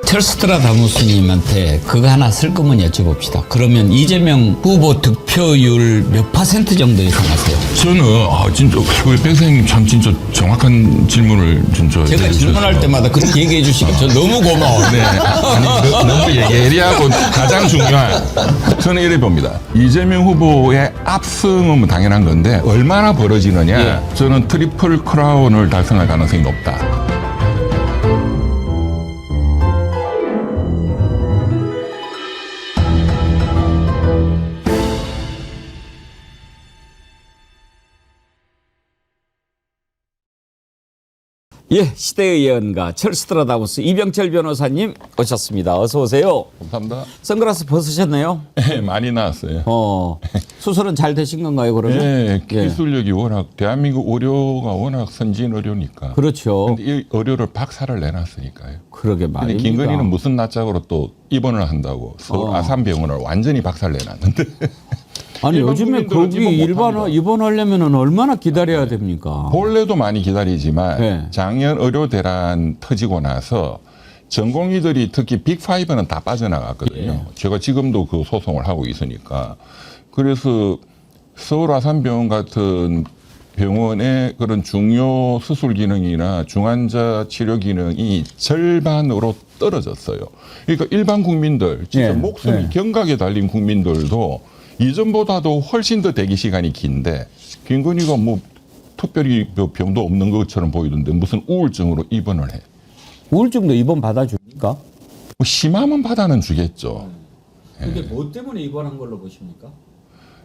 철스트라다무스님한테 그거 하나 쓸 거면 여쭤봅시다. 그러면 이재명 후보 득표율 몇 % 정도 예상하세요? 저는 진짜 우리 백사님 참 진짜 정확한 질문을 진짜 제가 질문할 때마다 그렇게 얘기해 주시니까 저 너무 고마워요. 네. 아니, 너무 예리하고 가장 중요한 저는 이래 봅니다. 이재명 후보의 압승은 뭐 당연한 건데 얼마나 벌어지느냐 저는 트리플 크라운을 달성할 가능성이 높다. 예, 시대의 예언가 철스트라다무스 이병철 변호사님 오셨습니다. 어서 오세요. 감사합니다. 선글라스 벗으셨네요. 네, 많이 나왔어요. 수술은 잘 되신 건가요, 그러면? 네, 기술력이 워낙 대한민국 의료가 워낙 선진 의료니까. 그렇죠. 근데 이 의료를 박살을 내놨으니까요. 그러게 근데 말입니다. 김건희는 무슨 낯짝으로 또 입원을 한다고 서울 아산병원을 완전히 박살 내놨는데. 아니 요즘에 거기 입원 입원하려면 얼마나 기다려야 됩니까? 본래도 많이 기다리지만 네. 작년 의료 대란 터지고 나서 전공의들이 특히 빅5는 다 빠져나갔거든요. 제가 지금도 그 소송을 하고 있으니까. 그래서 서울 아산병원 같은 병원의 그런 중요 수술 기능이나 중환자 치료 기능이 절반으로 떨어졌어요. 그러니까 일반 국민들, 진짜 목숨이 경각에 달린 국민들도 이전보다도 훨씬 더 대기 시간이 긴데 김건희가 뭐 특별히 병도 없는 것처럼 보이던데 무슨 우울증으로 입원을 해. 우울증도 입원 받아줍니까? 뭐 심하면 받아는 주겠죠. 근데 뭐 때문에 입원한 걸로 보십니까?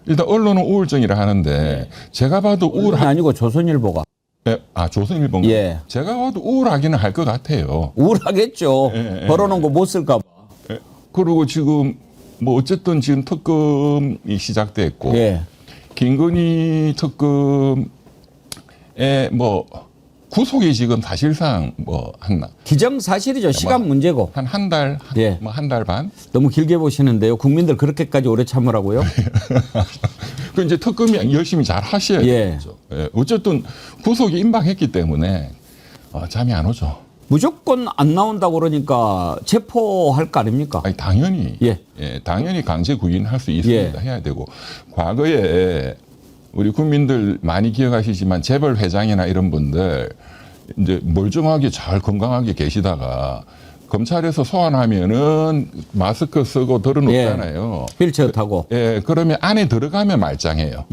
일단 언론은 우울증이라 하는데 제가 봐도 우울한 아니고 조선일보가. 조선일보인가? 예. 제가 봐도 우울하기는 할 것 같아요. 우울하겠죠. 벌어놓은 거 못 쓸까 봐. 그리고 지금 뭐 어쨌든 지금 특검이 시작됐고 김건희 특검에 뭐 구속이 지금 사실상 뭐 기정사실이죠. 시간 문제고. 한 달, 뭐 한 달 반? 너무 길게 보시는데요. 국민들 그렇게까지 오래 참으라고요? 그 이제 특검이 열심히 잘 하셔야 되겠죠. 어쨌든 구속이 임박했기 때문에 잠이 안 오죠. 무조건 안 나온다고 그러니까 체포할 거 아닙니까? 아니, 당연히. 당연히 강제 구인할 수 있습니다. 해야 되고. 과거에 우리 국민들 많이 기억하시지만 재벌 회장이나 이런 분들 이제 멀쩡하게 잘 건강하게 계시다가 검찰에서 소환하면은 마스크 쓰고 들어놓잖아요. 휠체어 타고. 그러면 안에 들어가면 말짱해요.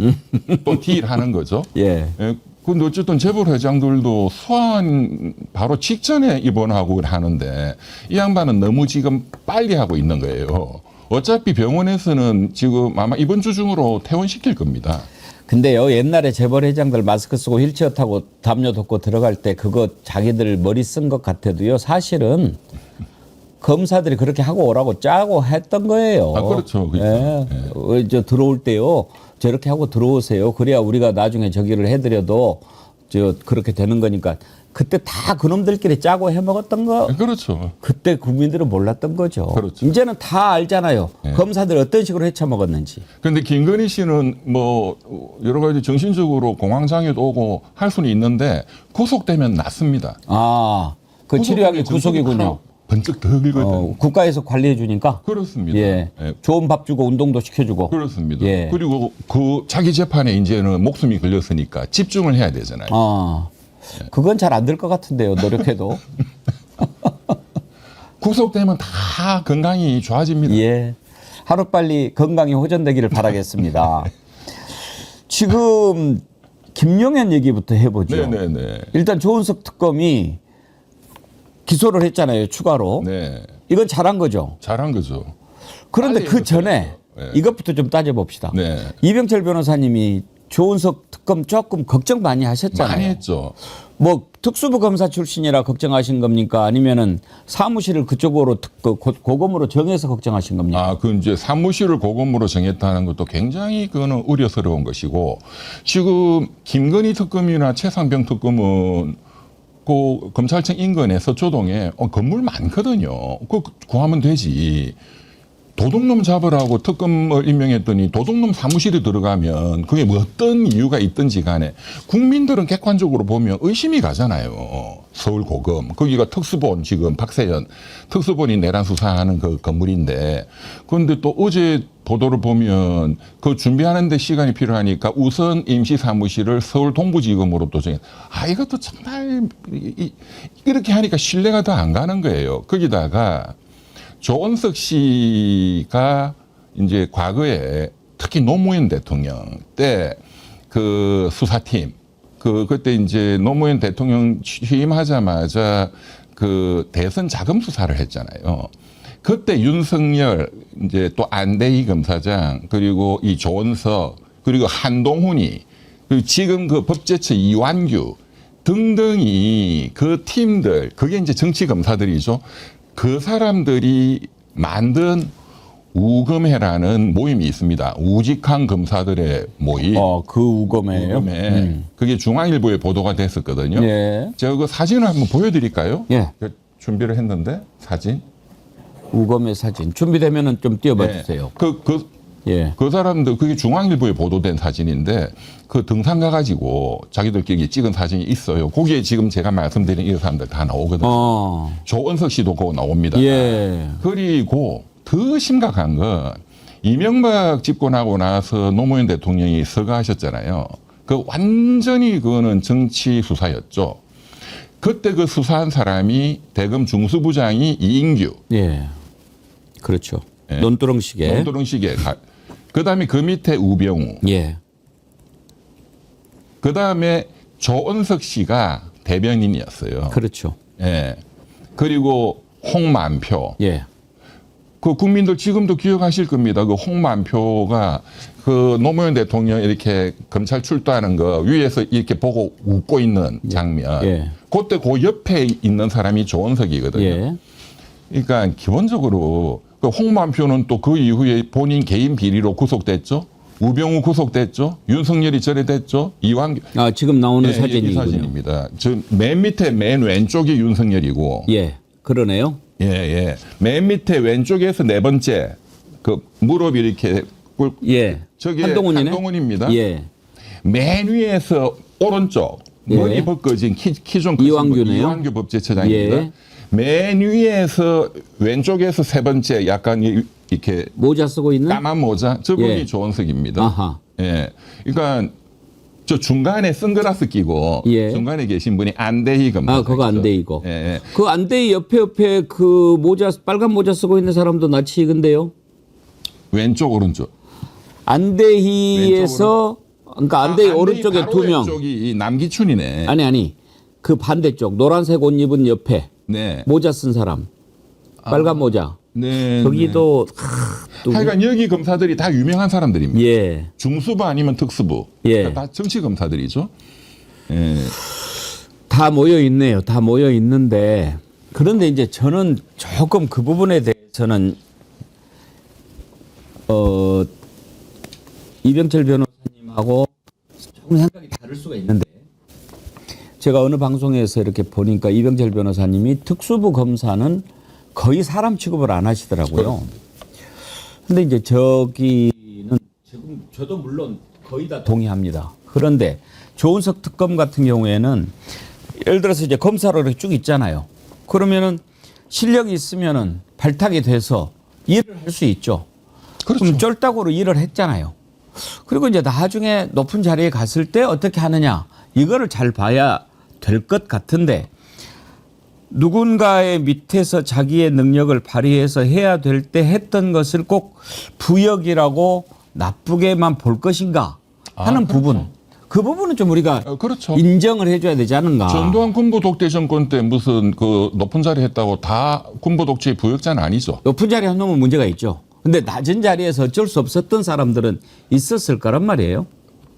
또 딜하는 거죠. 근데 어쨌든 재벌 회장들도 소환 바로 직전에 입원하고 하는데 이 양반은 너무 지금 빨리 하고 있는 거예요. 어차피 병원에서는 지금 아마 이번 주 중으로 퇴원시킬 겁니다. 근데요, 옛날에 재벌 회장들 마스크 쓰고 휠체어 타고 담요 덮고 들어갈 때 그거 자기들 머리 쓴 것 같아도요, 사실은 검사들이 그렇게 하고 오라고 짜고 했던 거예요. 그렇죠. 저 들어올 때요, 저렇게 하고 들어오세요. 그래야 우리가 나중에 저기를 해드려도 그렇게 되는 거니까. 그때 다 그놈들끼리 짜고 해먹었던 거. 그렇죠. 그때 국민들은 몰랐던 거죠. 그렇죠. 이제는 다 알잖아요. 검사들 어떤 식으로 헤쳐먹었는지. 그런데 김건희 씨는 뭐 여러 가지 정신적으로 공황장애도 오고 할 수는 있는데 구속되면 낫습니다. 그 치료약이 구속이군요. 번쩍 더 길거든요. 국가에서 관리해 주니까. 그렇습니다. 좋은 밥 주고 운동도 시켜주고. 그렇습니다. 그리고 그 자기 재판에 이제는 목숨이 걸렸으니까 집중을 해야 되잖아요. 그건 잘 안 될 것 같은데요, 노력해도. 구속되면 다 건강이 좋아집니다. 하루빨리 건강이 호전되기를 바라겠습니다. 지금 김용현 얘기부터 해보죠. 일단 조은석 특검이 기소를 했잖아요, 추가로. 이건 잘한 거죠. 잘한 거죠. 그런데 그 전에 이것부터 좀 따져봅시다. 이병철 변호사님이 조은석 특검 조금 걱정 많이 하셨잖아요. 많이 했죠. 뭐 특수부 검사 출신이라 걱정하신 겁니까? 아니면은 사무실을 그쪽으로 고검으로 정해서 걱정하신 겁니까? 그 이제 사무실을 고검으로 정했다는 것도 굉장히 그거는 우려스러운 것이고, 지금 김건희 특검이나 최상병 특검은 그 검찰청 인근에 서초동에 건물 많거든요. 그거 구하면 되지. 도둑놈 잡으라고 특검을 임명했더니 도둑놈 사무실에 들어가면 그게 뭐 어떤 이유가 있든지 간에 국민들은 객관적으로 보면 의심이 가잖아요. 서울고검. 거기가 특수본 지금 박세현 특수본이 내란 수사하는 그 건물인데 그런데 또 어제 보도를 보면 그 준비하는 데 시간이 필요하니까 우선 임시사무실을 서울 동부지검으로 또 정해. 이것도 정말 이렇게 하니까 신뢰가 더 안 가는 거예요. 거기다가 조원석 씨가 이제 과거에 특히 노무현 대통령 때 그 수사팀 그때 이제 노무현 대통령 취임하자마자 그 대선 자금 수사를 했잖아요. 그때 윤석열 이제 또 안대희 검사장 그리고 이 조원석 그리고 한동훈이 그리고 지금 그 법제처 이완규 등등이 그 팀들 그게 이제 정치 검사들이죠. 그 사람들이 만든 우검회라는 모임이 있습니다. 우직한 검사들의 모임. 그 우검회예요? 우검회. 그게 중앙일보에 보도가 됐었거든요. 예. 제가 그 사진을 한번 보여드릴까요? 예. 준비를 했는데 사진. 우검회 사진 준비되면은 좀 띄워봐 네. 주세요. 그 사람들 그게 중앙일보에 보도된 사진인데 그 등산 가가지고 자기들끼리 찍은 사진이 있어요. 거기에 지금 제가 말씀드린 이 사람들 다 나오거든요. 조원석 씨도 그거 나옵니다. 예. 그리고 더 심각한 건 이명박 집권하고 나서 노무현 대통령이 서거하셨잖아요. 그 완전히 그거는 정치 수사였죠. 그때 그 수사한 사람이 대검 중수부장이 이인규. 예. 그렇죠. 예. 논두렁식에. 논두렁식에. 그다음에 그 밑에 우병우. 예. 그다음에 조원석 씨가 대변인이었어요. 그렇죠. 예. 그리고 홍만표. 예. 그 국민들 지금도 기억하실 겁니다. 그 홍만표가 그 노무현 대통령 이렇게 검찰 출두하는 거 위에서 이렇게 보고 웃고 있는 장면. 예. 그때 그 옆에 있는 사람이 조원석이거든요. 예. 그러니까 기본적으로 그 홍만표는 또 그 이후에 본인 개인 비리로 구속됐죠. 우병우 구속됐죠. 윤석열이 절에됐죠. 이완규. 지금 나오는 이 사진이군요. 사진입니다. 저 맨 밑에 맨 왼쪽이 윤석열이고. 예. 그러네요. 예, 예. 맨 밑에 왼쪽에서 네 번째 그 무릎이 이렇게 예. 저게 한동훈이네? 한동훈입니다. 예. 맨 위에서 오른쪽 머리 예. 벗겨진 키 좀 이완규네요. 이완규 법제처장입니다. 예. 맨 위에서 왼쪽에서 세 번째 약간 이렇게 모자 쓰고 있는? 까만 모자 저분이 예. 조원석입니다. 아하. 예. 그러니까 저 중간에 선글라스 끼고 예. 중간에 계신 분이 안대희 검사. 그거 안대희고. 예, 예. 그 안대희 옆에 그 모자 빨간 모자 쓰고 있는 사람도 나치근데요. 왼쪽 오른쪽. 안대희에서 그러니까 안대희 오른쪽에 바로 두 명. 왼쪽이 이 남기춘이네. 아니. 그 반대쪽 노란색 옷 입은 옆에 네. 모자 쓴 사람. 빨간 모자. 네. 저기도 네. 하여간 여기 검사들이 다 유명한 사람들입니다. 예. 중수부 아니면 특수부. 예. 그러니까 다 정치 검사들이죠. 예. 다 모여 있네요. 다 모여 있는데 그런데 이제 저는 조금 그 부분에 대해서는 이병철 변호사님하고 조금 생각이 다를 수가 있는데 제가 어느 방송에서 이렇게 보니까 이병철 변호사님이 특수부 검사는 거의 사람 취급을 안 하시더라고요. 근데 이제 저기는 지금 저도 물론 거의 다 동의합니다. 그런데 조은석 특검 같은 경우에는 예를 들어서 이제 검사로 이렇게 쭉 있잖아요. 그러면은 실력이 있으면은 발탁이 돼서 일을 할 수 있죠. 그렇죠. 그럼 쫄딱으로 일을 했잖아요. 그리고 이제 나중에 높은 자리에 갔을 때 어떻게 하느냐 이거를 잘 봐야 될 것 같은데 누군가의 밑에서 자기의 능력을 발휘해서 해야 될 때 했던 것을 꼭 부역이라고 나쁘게만 볼 것인가 하는 그렇죠. 부분. 그 부분은 좀 우리가 그렇죠. 인정을 해줘야 되지 않은가. 전두환 군부 독재 정권 때 무슨 그 높은 자리 했다고 다 군부 독재의 부역자는 아니죠. 높은 자리에 한 놈은 문제가 있죠. 근데 낮은 자리에서 어쩔 수 없었던 사람들은 있었을 거란 말이에요.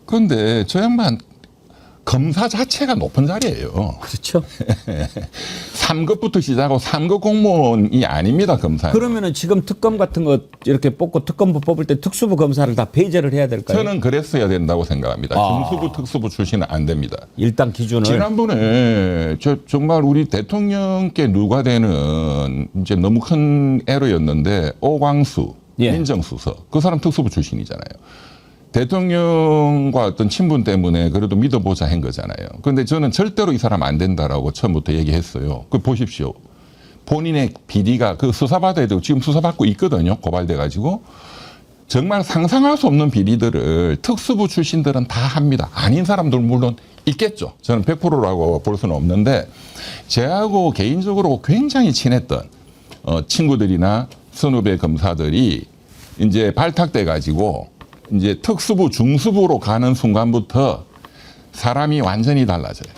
그런데 저 양반 검사 자체가 높은 자리예요. 그렇죠. 3급부터 시작하고 3급 공무원이 아닙니다, 검사. 그러면은 지금 특검 같은 거 이렇게 뽑고 특검부 뽑을 때 특수부 검사를 다 폐지를 해야 될까요? 저는 그랬어야 된다고 생각합니다. 중수부, 특수부 출신은 안 됩니다. 일단 기준을. 지난번에 정말 우리 대통령께 누가 되는 이제 너무 큰 에러였는데 오광수 예. 민정수석. 그 사람 특수부 출신이잖아요. 대통령과 어떤 친분 때문에 그래도 믿어보자 한 거잖아요. 그런데 저는 절대로 이 사람 안 된다라고 처음부터 얘기했어요. 그 보십시오. 본인의 비리가 그 수사받아야 되고 지금 수사받고 있거든요. 고발돼가지고. 정말 상상할 수 없는 비리들을 특수부 출신들은 다 합니다. 아닌 사람들 물론 있겠죠. 저는 100%라고 볼 수는 없는데 제하고 개인적으로 굉장히 친했던 친구들이나 선후배 검사들이 이제 발탁돼 가지고 이제 특수부 중수부로 가는 순간부터 사람이 완전히 달라져요.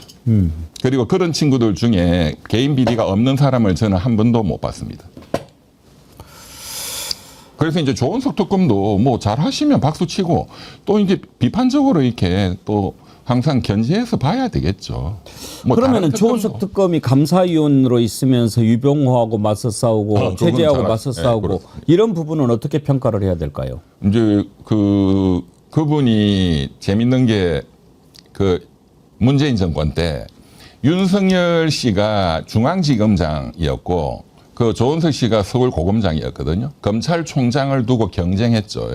그리고 그런 친구들 중에 개인 비리가 없는 사람을 저는 한 번도 못 봤습니다. 그래서 이제 조은석 특검도 뭐 잘하시면 박수 치고 또 이제 비판적으로 이렇게 또 항상 견제해서 봐야 되겠죠. 뭐 그러면은 조은석 특검이 감사위원으로 있으면서 유병호하고 맞서 싸우고 최재하고 맞서 싸우고 네, 이런 부분은 어떻게 평가를 해야 될까요? 이제 그분이 재밌는 게 그 문재인 정권 때 윤석열 씨가 중앙지검장이었고 그 조은석 씨가 서울고검장이었거든요. 검찰총장을 두고 경쟁했죠.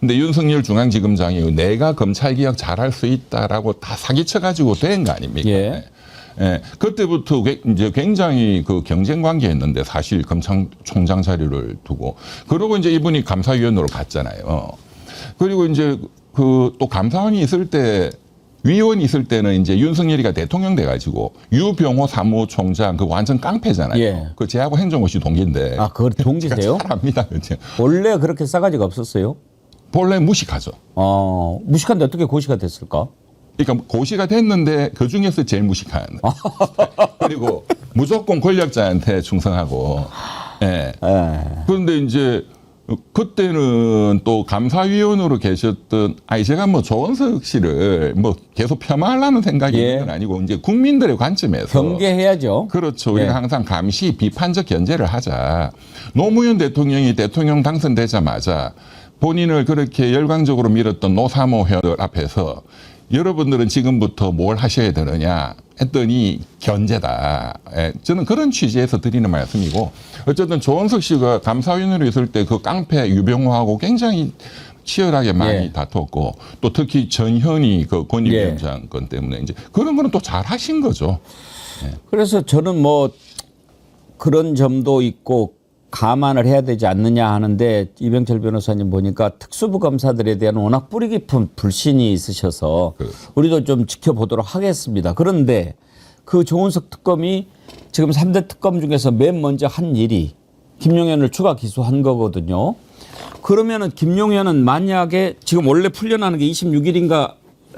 근데 윤석열 중앙지검장이 내가 검찰개혁 잘할 수 있다라고 다 사기쳐가지고 된 거 아닙니까? 예. 예, 그때부터 이제 굉장히 그 경쟁 관계였는데 사실 검찰총장 자리를 두고 그러고 이제 이분이 감사위원으로 갔잖아요. 그리고 이제 그 또 감사원이 있을 때 위원이 있을 때는 이제 윤석열이가 대통령 돼가지고 유병호 사무총장 그 완전 깡패잖아요. 예. 그 제하고 행정고시 동기인데. 아, 그걸 동기세요? 잘 압니다. 그죠? 원래 그렇게 싸가지가 없었어요? 본래 무식하죠. 무식한데 어떻게 고시가 됐을까? 그러니까 고시가 됐는데 그 중에서 제일 무식한. 그리고 무조건 권력자한테 충성하고. 예. 그런데 이제 그때는 또 감사위원으로 계셨던 제가 뭐 조은석 씨를 뭐 계속 폄하하려는 생각이 예. 있는 건 아니고 이제 국민들의 관점에서 경계해야죠. 그렇죠. 우리가 예. 항상 감시 비판적 견제를 하자. 노무현 대통령이 대통령 당선되자마자 본인을 그렇게 열광적으로 밀었던 노사모 회원들 앞에서 여러분들은 지금부터 뭘 하셔야 되느냐 했더니 견제다. 예, 저는 그런 취지에서 드리는 말씀이고 어쨌든 조은석 씨가 감사위원으로 있을 때 그 깡패 유병호하고 굉장히 치열하게 많이 예. 다퉜고 또 특히 전현희 그 권익위원장 건 때문에 이제 그런 거는 또 잘 하신 거죠. 그래서 저는 뭐 그런 점도 있고 감안을 해야 되지 않느냐 하는데 이병철 변호사님 보니까 특수부 검사들에 대한 워낙 뿌리 깊은 불신이 있으셔서 우리도 좀 지켜보도록 하겠습니다. 그런데 그 조은석 특검이 지금 3대 특검 중에서 맨 먼저 한 일이 김용현을 추가 기소한 거거든요. 그러면은 김용현은 만약에 지금 원래 풀려나는 게 26일인가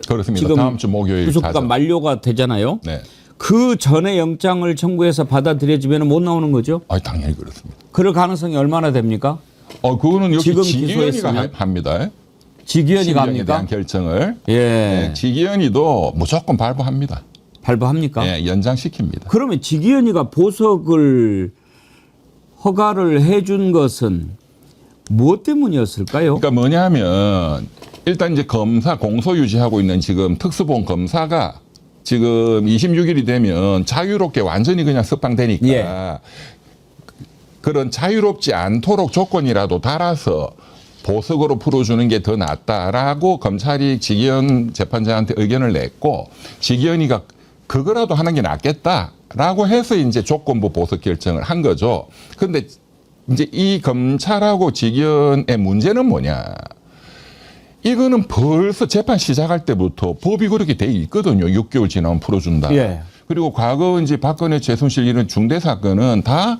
그렇습니다. 지금 다음 주 목요일 구속기간 가죠. 만료가 되잖아요. 네. 그 전에 영장을 청구해서 받아들여지면 못 나오는 거죠? 당연히 그렇습니다. 그럴 가능성이 얼마나 됩니까? 그거는 역시 지금 지기현이가 기소했으면? 합니다. 지기현이 신병에 갑니까? 대한 결정을. 예. 네, 지기현이도 무조건 발부합니다. 발부합니까? 네, 연장시킵니다. 그러면 지기현이가 보석을 허가를 해준 것은 무엇 때문이었을까요? 그러니까 뭐냐면 일단 이제 검사 공소 유지하고 있는 지금 특수본 검사가 지금 26일이 되면 자유롭게 완전히 그냥 석방되니까 예. 그런 자유롭지 않도록 조건이라도 달아서 보석으로 풀어주는 게 더 낫다라고 검찰이 지기현 재판장한테 의견을 냈고 지기현이가 그거라도 하는 게 낫겠다라고 해서 이제 조건부 보석 결정을 한 거죠. 그런데 이제 이 검찰하고 지기현의 문제는 뭐냐? 이거는 벌써 재판 시작할 때부터 법이 그렇게 돼 있거든요. 6개월 지나면 풀어준다. 예. 그리고 과거 이제 박근혜 최순실 이런 중대 사건은 다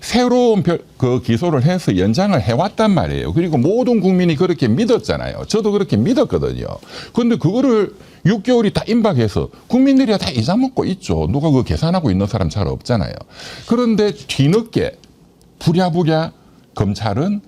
새로운 그 기소를 해서 연장을 해왔단 말이에요. 그리고 모든 국민이 그렇게 믿었잖아요. 저도 그렇게 믿었거든요. 그런데 그거를 6개월이 다 임박해서 국민들이 다 잊어먹고 있죠. 누가 그거 계산하고 있는 사람 잘 없잖아요. 그런데 뒤늦게 부랴부랴 검찰은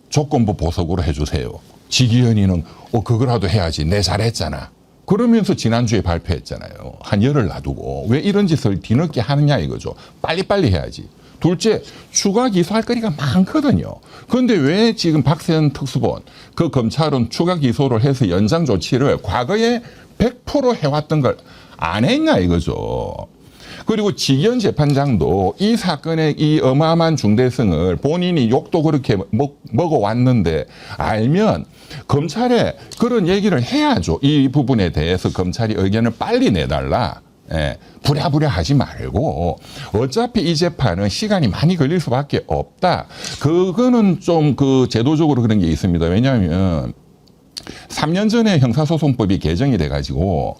조건부 보석으로 해주세요. 지기현이는 그거라도 해야지. 내 잘했잖아. 그러면서 지난주에 발표했잖아요. 한 열흘 놔두고. 왜 이런 짓을 뒤늦게 하느냐 이거죠. 빨리빨리 해야지. 둘째, 추가 기소할 거리가 많거든요. 그런데 왜 지금 박세현 특수본 그 검찰은 추가 기소를 해서 연장 조치를 과거에 100% 해왔던 걸 안 했냐 이거죠. 그리고 지기현 재판장도 이 사건의 이 어마어마한 중대성을 본인이 욕도 그렇게 먹어왔는데 알면 검찰에 그런 얘기를 해야죠. 이 부분에 대해서 검찰이 의견을 빨리 내달라. 예, 부랴부랴 하지 말고 어차피 이 재판은 시간이 많이 걸릴 수밖에 없다. 그거는 좀 그 제도적으로 그런 게 있습니다. 왜냐하면 3년 전에 형사소송법이 개정이 돼가지고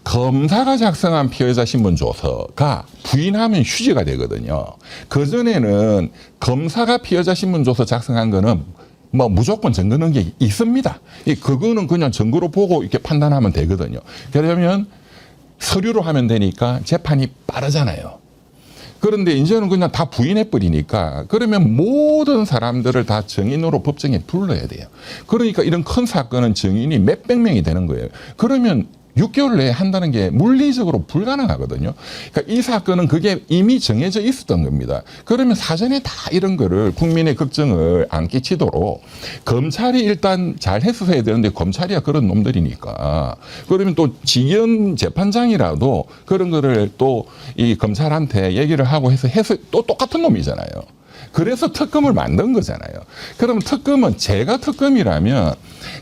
검사가 작성한 피해자 신문조서가 부인하면 휴지가 되거든요. 그전에는 검사가 피해자 신문조서 작성한 거는 뭐 무조건 증거 넣은 게 있습니다. 그거는 그냥 증거로 보고 이렇게 판단하면 되거든요. 그러면 서류로 하면 되니까 재판이 빠르잖아요. 그런데 이제는 그냥 다 부인해버리니까 그러면 모든 사람들을 다 증인으로 법정에 불러야 돼요. 그러니까 이런 큰 사건은 증인이 몇백 명이 되는 거예요. 그러면 6개월 내에 한다는 게 물리적으로 불가능하거든요. 그러니까 이 사건은 그게 이미 정해져 있었던 겁니다. 그러면 사전에 다 이런 거를 국민의 걱정을 안 끼치도록 검찰이 일단 잘 했어야 되는데 검찰이야 그런 놈들이니까. 그러면 또 지기현 재판장이라도 그런 거를 또 이 검찰한테 얘기를 하고 해서 또 똑같은 놈이잖아요. 그래서 특검을 만든 거잖아요. 그럼 특검은 제가 특검이라면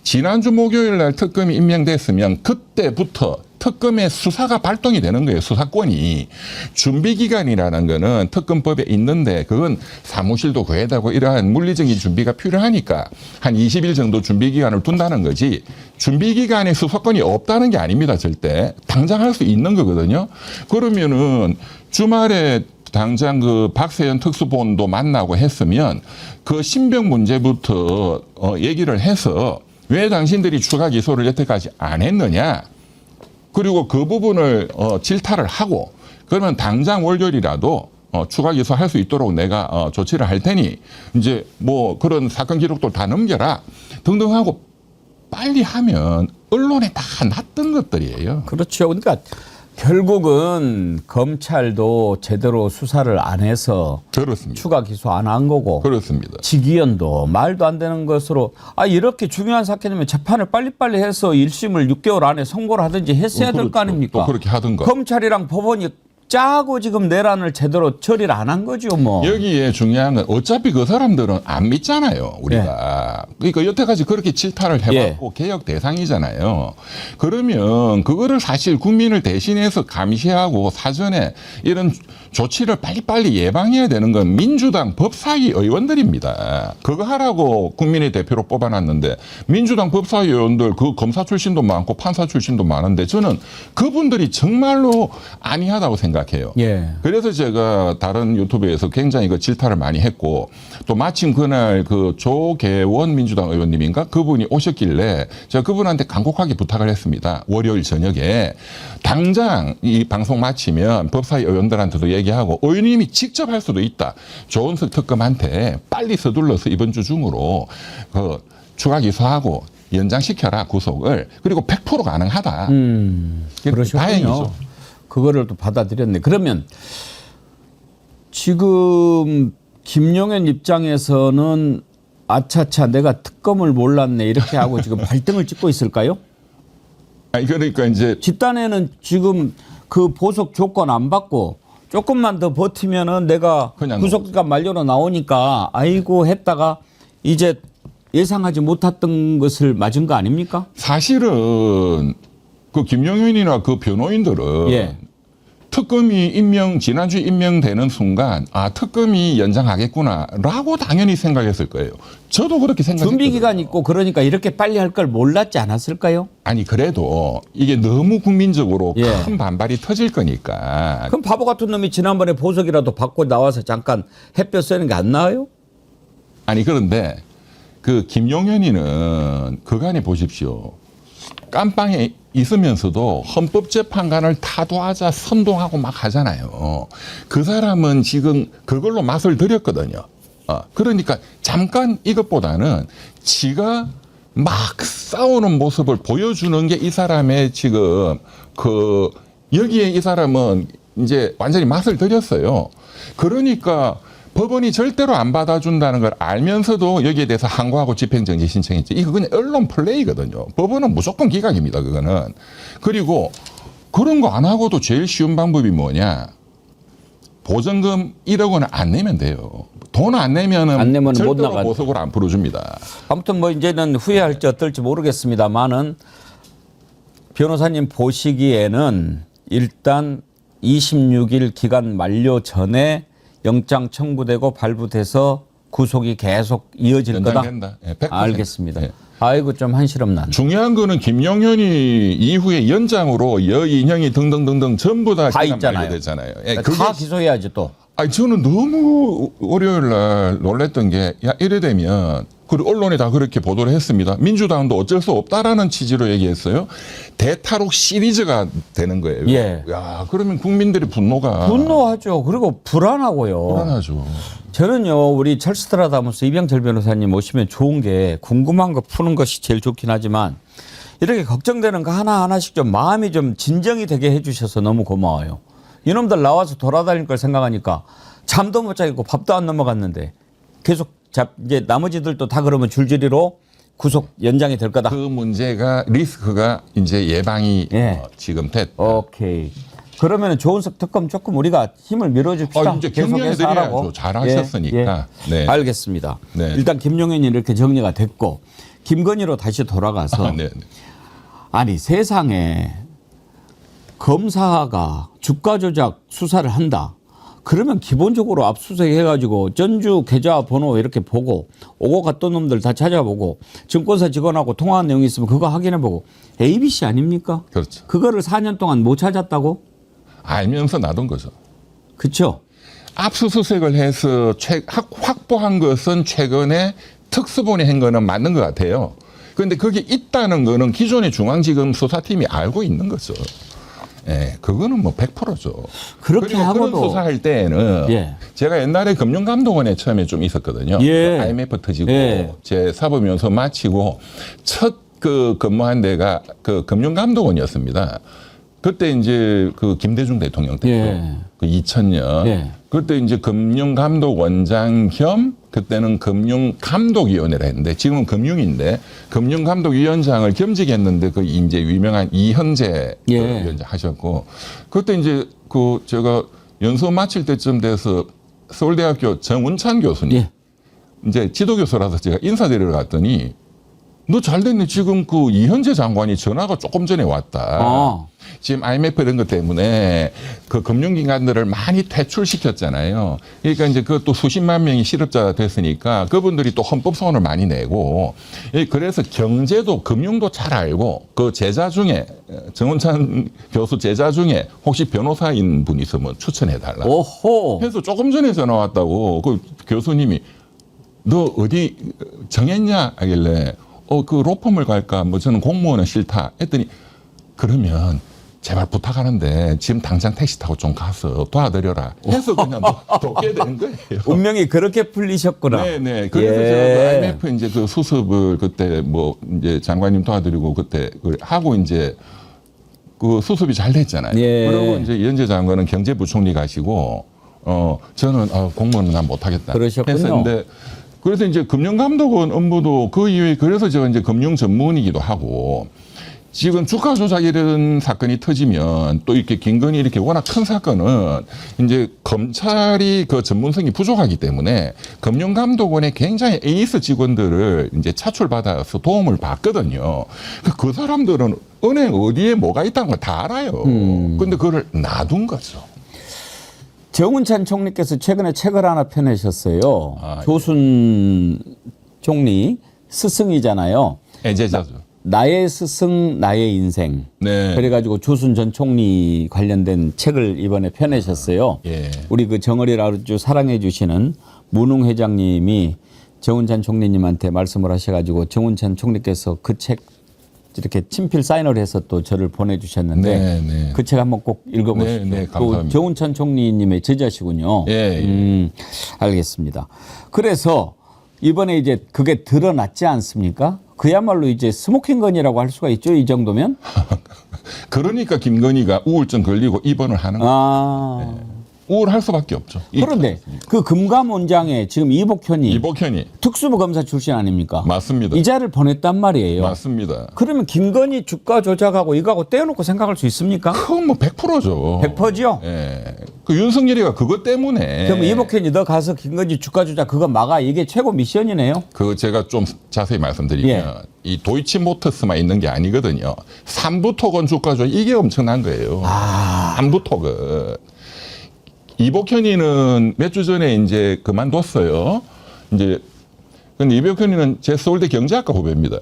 지난주 목요일 날 특검이 임명됐으면 그때부터 특검의 수사가 발동이 되는 거예요. 수사권이. 준비기간이라는 거는 특검법에 있는데 그건 사무실도 구해다고 이러한 물리적인 준비가 필요하니까 한 20일 정도 준비기간을 둔다는 거지 준비기간에 수사권이 없다는 게 아닙니다. 절대. 당장 할 수 있는 거거든요. 그러면은 주말에 당장 그 박세현 특수본도 만나고 했으면 그 신병 문제부터 얘기를 해서 왜 당신들이 추가 기소를 여태까지 안 했느냐. 그리고 그 부분을 질타를 하고 그러면 당장 월요일이라도 추가 기소할 수 있도록 내가 조치를 할 테니 이제 뭐 그런 사건 기록도 다 넘겨라 등등 하고 빨리 하면 언론에 다 났던 것들이에요. 그렇죠. 그러니까 결국은 검찰도 제대로 수사를 안 해서 그렇습니다. 추가 기소 안 한 거고 그렇습니다. 지기현도 말도 안 되는 것으로 이렇게 중요한 사건이면 재판을 빨리빨리 해서 1심을 6개월 안에 선고를 하든지 했어야 될 거 아닙니까? 또 그렇게 하든가. 검찰이랑 법원이 짜고 지금 내란을 제대로 처리를 안 한 거죠, 뭐. 여기에 중요한 건 어차피 그 사람들은 안 믿잖아요, 우리가. 그러니까 여태까지 그렇게 질타를 해왔고 개혁 대상이잖아요. 그러면 그거를 사실 국민을 대신해서 감시하고 사전에 이런 조치를 빨리빨리 예방해야 되는 건 민주당 법사위 의원들입니다. 그거 하라고 국민의 대표로 뽑아놨는데 민주당 법사위 의원들 그 검사 출신도 많고 판사 출신도 많은데 저는 그분들이 정말로 아니하다고 생각해요. 예. 그래서 제가 다른 유튜브에서 굉장히 그 질타를 많이 했고 또 마침 그날 그 조계원 민주당 의원님인가 그분이 오셨길래 제가 그분한테 간곡하게 부탁을 했습니다. 월요일 저녁에 당장 이 방송 마치면 법사위 의원들한테도 얘기하고 의원님이 직접 할 수도 있다. 조은석 특검한테 빨리 서둘러서 이번 주 중으로 그 추가 기소하고 연장시켜라 구속을. 그리고 100% 가능하다. 그러셨군요. 다행이죠. 그거를 또 받아들였네. 그러면 지금 김용현 입장에서는 아차차 내가 특검을 몰랐네 이렇게 하고 지금 발등을 찍고 있을까요? 아니 그러니까 이제 집단에는 지금 그 보석 조건 안 받고 조금만 더 버티면은 내가 구속기간 만료로 나오니까 아이고 했다가 이제 예상하지 못했던 것을 맞은 거 아닙니까? 사실은 그 김용현이나 그 변호인들은 특검이 지난주 임명되는 순간 특검이 연장하겠구나라고 당연히 생각했을 거예요. 저도 그렇게 생각했거든요. 준비 기간 있고 그러니까 이렇게 빨리 할 걸 몰랐지 않았을까요? 아니 그래도 이게 너무 국민적으로 큰 반발이 터질 거니까. 그럼 바보 같은 놈이 지난번에 보석이라도 받고 나와서 잠깐 햇볕 쐬는 게 안 나아요? 아니 그런데 그 김용현이는 그간에 보십시오. 깜빵에 있으면서도 헌법재판관을 타도하자 선동하고 막 하잖아요. 그 사람은 지금 그걸로 맛을 들였거든요. 그러니까 잠깐 이것보다는 지가 막 싸우는 모습을 보여주는 게 이 사람의 지금 여기에 이 사람은 이제 완전히 맛을 들였어요. 그러니까 법원이 절대로 안 받아준다는 걸 알면서도 여기에 대해서 항고하고 집행정지 신청했죠. 이거 그냥 언론 플레이거든요. 법원은 무조건 기각입니다. 그거는. 그리고 그런 거 안 하고도 제일 쉬운 방법이 뭐냐. 보증금 1억 원을 안 내면 돼요. 돈 안 내면은 안 내면은 못 절대로 나가. 보석을 안 풀어줍니다. 아무튼 뭐 이제는 후회할지 어떨지 모르겠습니다만은 변호사님 보시기에는 일단 26일 기간 만료 전에 영장 청구되고 발부돼서 구속이 계속 이어질 거다. 연장된다. 예, 100%. 알겠습니다. 예. 아이고 좀 한시름난. 중요한 거는 김용현이 이후에 연장으로 여인형이 등등등등 전부 다 다 기간 있잖아요. 만료되잖아요. 예, 다 그게 기소해야지 또. 아니 저는 너무 월요일 날 놀랬던 게 야 이래 되면 그리고 언론에 다 그렇게 보도를 했습니다. 민주당도 어쩔 수 없다라는 취지로 얘기했어요. 대탈옥 시리즈가 되는 거예요. 예. 야 그러면 국민들의 분노가 분노하죠. 그리고 불안하고요. 불안하죠. 저는요, 우리 찰스트라다무스 이병철 변호사님 오시면 좋은 게 궁금한 거 푸는 것이 제일 좋긴 하지만 이렇게 걱정되는 거 하나하나씩 좀 마음이 좀 진정이 되게 해주셔서 너무 고마워요. 이놈들 나와서 돌아다닐 걸 생각하니까 잠도 못 자겠고 밥도 안 넘어갔는데 계속 이제 나머지들도 다 그러면 줄줄이로 구속 연장이 될 거다. 그 문제가 리스크가 이제 예방이 예. 지금 됐다. 오케이. 그러면 조은석 특검 조금 우리가 힘을 밀어줍시다. 이제 계속해서 격려해드려야죠. 하라고. 잘하셨으니까. 네. 알겠습니다. 네. 일단 김용현이 이렇게 정리가 됐고 김건희로 다시 돌아가서 네. 아니 세상에 검사가 주가 조작 수사를 한다. 그러면 기본적으로 압수수색 해가지고 전주 계좌 번호 이렇게 보고 오고 갔던 놈들 다 찾아보고 증권사 직원하고 통화한 내용이 있으면 그거 확인해보고 ABC 아닙니까? 그렇죠. 그거를 4년 동안 못 찾았다고? 알면서 놔둔 거죠. 그렇죠? 압수수색을 해서 확보한 것은 최근에 특수본이 한 거는 맞는 것 같아요. 그런데 그게 있다는 거는 기존의 중앙지검 수사팀이 알고 있는 거죠. 예, 그거는 뭐 100%죠. 그렇게 그리고 하고도 그런 수사할 때에는 예. 제가 옛날에 금융감독원에 처음에 좀 있었거든요. 예. IMF 터지고 예. 제 사법연수 마치고 첫 그 근무한 데가 그 금융감독원이었습니다. 그때 이제 그 김대중 대통령 때죠. 예. 그 2000년. 예. 그때 이제 금융감독원장 겸 그때는 금융감독위원회를 했는데 지금은 금융인데 금융감독위원장을 겸직했는데 그 이제 유명한 이현재 예. 그 위원장 하셨고 그때 이제 그 제가 연수 마칠 때쯤 돼서 서울대학교 정운찬 교수님 예. 이제 지도교수라서 제가 인사드리러 갔더니 너 잘됐네. 지금 그 이현재 장관이 전화가 조금 전에 왔다. 지금 IMF 이런 것 때문에 그 금융기관들을 많이 퇴출시켰잖아요. 그러니까 이제 그것도 수십만 명이 실업자 됐으니까 그분들이 또 헌법소원을 많이 내고 그래서 경제도 금융도 잘 알고 그 제자 중에 정운찬 교수 제자 중에 혹시 변호사인 분 있으면 추천해달라. 오호. 해서 조금 전에 전화 왔다고 그 교수님이 너 어디 정했냐 하길래 그 로펌을 갈까? 뭐 저는 공무원은 싫다. 했더니 그러면 제발 부탁하는데 지금 당장 택시 타고 좀 가서 도와드려라. 해서 그냥 돕게 된 거예요. 운명이 그렇게 풀리셨구나. 네네. 그래서 예. 제가 그 IMF 이제 그 수습을 그때 뭐 이제 장관님 도와드리고 그때 하고 이제 그 수습이 잘 됐잖아요. 예. 그리고 이제 이현재 장관은 경제부총리 가시고 저는 공무원은 난 못하겠다. 그러셨군요. 했었는데 그래서 이제 금융감독원 업무도 그 이후에 그래서 제가 이제 금융 전문이기도 하고 지금 주가 조작 이런 사건이 터지면 또 이렇게 김건희 이렇게 워낙 큰 사건은 이제 검찰이 그 전문성이 부족하기 때문에 금융감독원의 굉장히 에이스 직원들을 이제 차출받아서 도움을 받거든요. 그 사람들은 은행 어디에 뭐가 있다는 걸 다 알아요. 근데 그걸 놔둔 거죠. 정운찬 총리께서 최근에 책을 하나 펴내셨어요. 아, 조순 총리 스승이잖아요. 애제자죠. 나의 스승 나의 인생. 네. 그래가지고 조순 전 총리 관련된 책을 이번에 펴내셨어요. 예. 우리 그 정어리를 아주 사랑해 주시는 문웅 회장님이 정운찬 총리님한테 말씀을 하셔가지고 정운찬 총리께서 그 책 이렇게 친필 사인을 해서 또 저를 보내주셨는데 네, 네. 그 책 한번 꼭 읽어보십시오. 네, 네, 또 감사합니다. 정운찬 총리님의 제자시군요. 예. 알겠습니다. 그래서 이번에 이제 그게 드러났지 않습니까? 그야말로 이제 스모킹건이라고 할 수가 있죠. 이 정도면. 그러니까 김건희가 우울증 걸리고 입원을 하는 거예요. 아, 우울할 수밖에 없죠. 그런데 그 금감원장에 지금 이복현이 이복현이 특수부 검사 출신 아닙니까? 맞습니다. 이자를 보냈단 말이에요. 맞습니다. 그러면 김건희 주가 조작하고 이거하고 떼어놓고 생각할 수 있습니까? 그건 뭐 100%죠. 100%죠? 예. 그 윤석열이가 그것 때문에. 그럼 이복현이 너 가서 김건희 주가 조작 그거 막아. 이게 최고 미션이네요. 그 제가 좀 자세히 말씀드리면 예. 이 도이치모터스만 있는 게 아니거든요. 삼부토건 주가 조작 이게 엄청난 거예요. 삼부토건. 이복현이는 몇 주 전에 이제 그만뒀어요. 이제 근데 이복현이는 제 서울대 경제학과 후배입니다.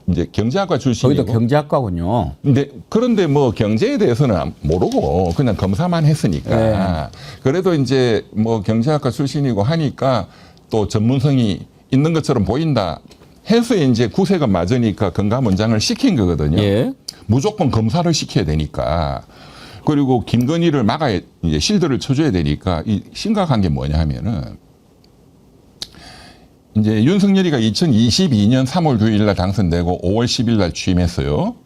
이제 경제학과 출신이고. 거기도 경제학과군요. 근데 그런데 뭐 경제에 대해서는 모르고 그냥 검사만 했으니까. 그래도 이제 뭐 경제학과 출신이고 하니까 또 전문성이 있는 것처럼 보인다 해서 이제 구세금 맞으니까 금감원장을 시킨 거거든요. 예. 무조건 검사를 시켜야 되니까. 그리고 김건희를 막아야 이제 실드를 쳐줘야 되니까 이 심각한 게 뭐냐 하면은 이제 윤석열이가 2022년 3월 9일 날 당선되고 5월 10일 날 취임했어요.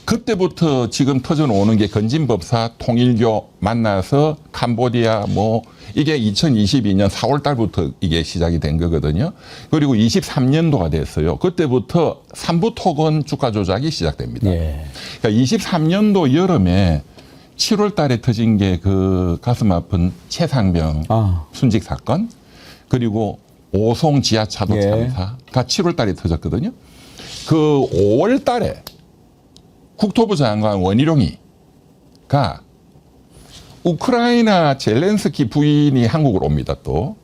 그때부터 지금 터져나오는 게 건진법사 통일교 만나서 캄보디아 뭐 이게 2022년 4월 달부터 이게 시작이 된 거거든요. 그리고 23년도가 됐어요. 그때부터 삼부토건 주가 조작이 시작됩니다. 예. 그러니까 23년도 여름에 7월 달에 터진 게 그 가슴 아픈 최상병 순직 사건 그리고 오송 지하차도 예. 참사가 7월 달에 터졌거든요. 그 5월 달에 국토부 장관 원희룡이가 우크라이나 젤렌스키 부인이 한국으로 옵니다 또.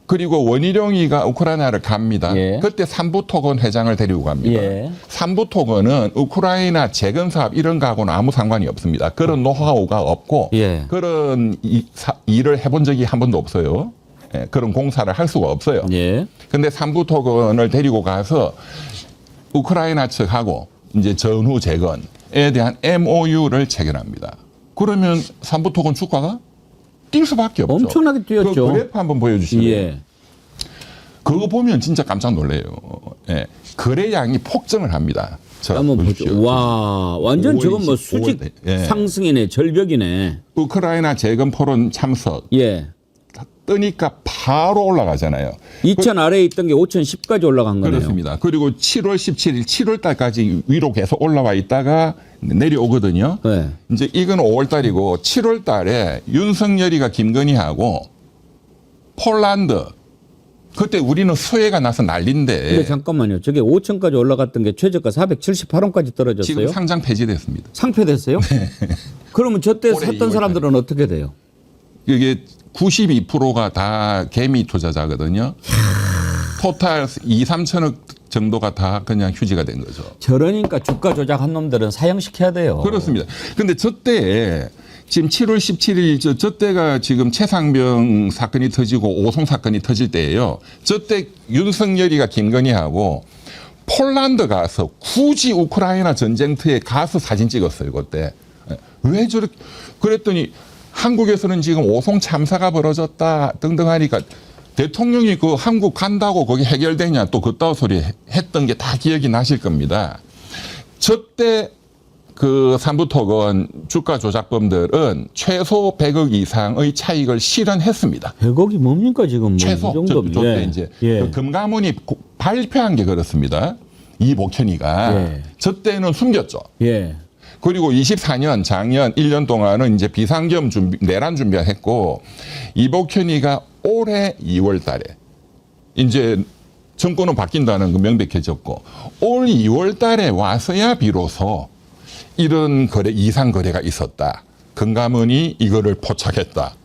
그리고 원희룡이가 우크라이나를 갑니다. 예. 그때 삼부토건 회장을 데리고 갑니다. 예. 삼부토건은 우크라이나 재건 사업 이런 거하고는 아무 상관이 없습니다. 그런 노하우가 없고 예. 그런 일을 해본 적이 한 번도 없어요. 예, 그런 공사를 할 수가 없어요. 예. 근데 삼부토건을 데리고 가서 우크라이나 측하고 이제 전후 재건에 대한 MOU를 체결합니다. 그러면 삼부토건 주가가 뛸 수밖에 없죠. 엄청나게 뛰었죠. 그 그래프 한번 보여주시면 예. 그거 보면 진짜 깜짝 놀래요. 예. 거래량이 폭증을 합니다. 자, 한번 보십시오. 보죠. 와, 완전 5월 저건 뭐 25일 수직 예. 상승이네, 절벽이네. 우크라이나 재건 포럼 참석 예. 뜨니까 바로 올라가잖아요. 2000 아래에 있던 게 5010까지 올라간 거네요. 그렇습니다. 그리고 7월 17일, 7월 달까지 위로 계속 올라와 있다가 내려오거든요. 네. 이제 이건 5월 달이고 7월 달에 윤석열이가 김건희하고 폴란드 그때 우리는 수해가 나서 난린데 근데 잠깐만요. 저게 5000까지 올라갔던 게 최저가 478원까지 떨어졌어요. 지금 상장 폐지됐습니다. 상폐됐어요? 그러면 저때 올해 샀던 2월 사람들은 어떻게 돼요? 이게 92%가 다 개미 투자자거든요. 토탈 2, 3천억 정도가 다 그냥 휴지가 된 거죠. 저러니까 주가 조작한 놈들은 사형시켜야 돼요. 그렇습니다. 근데 저때 지금 7월 17일 저때가 지금 최상병 사건이 터지고 오송 사건이 터질 때예요. 저때 윤석열이가 김건희하고 폴란드 가서 굳이 우크라이나 전쟁터에 가서 사진 찍었어요. 그때. 왜 저렇게 그랬더니 한국에서는 지금 오송 참사가 벌어졌다 등등 하니까 대통령이 그 한국 간다고 거기 해결되냐 또 그따위 소리 했던 게 다 기억이 나실 겁니다. 저때 그 삼부토건 주가 조작범들은 최소 100억 이상의 차익을 실현했습니다. 100억이 뭡니까 지금 뭐 최소. 이 정도면. 저때 이제 그 금감원이 발표한 게 그렇습니다. 이복현이가 예. 저때는 숨겼죠. 예. 그리고 24년 작년 1년 동안은 이제 비상겸 내란 준비했고 이복현이가 올해 2월 달에 이제 정권은 바뀐다는 거 명백해졌고 올 2월 달에 와서야 비로소 이런 거래 이상 거래가 있었다. 금감원이 이거를 포착했다.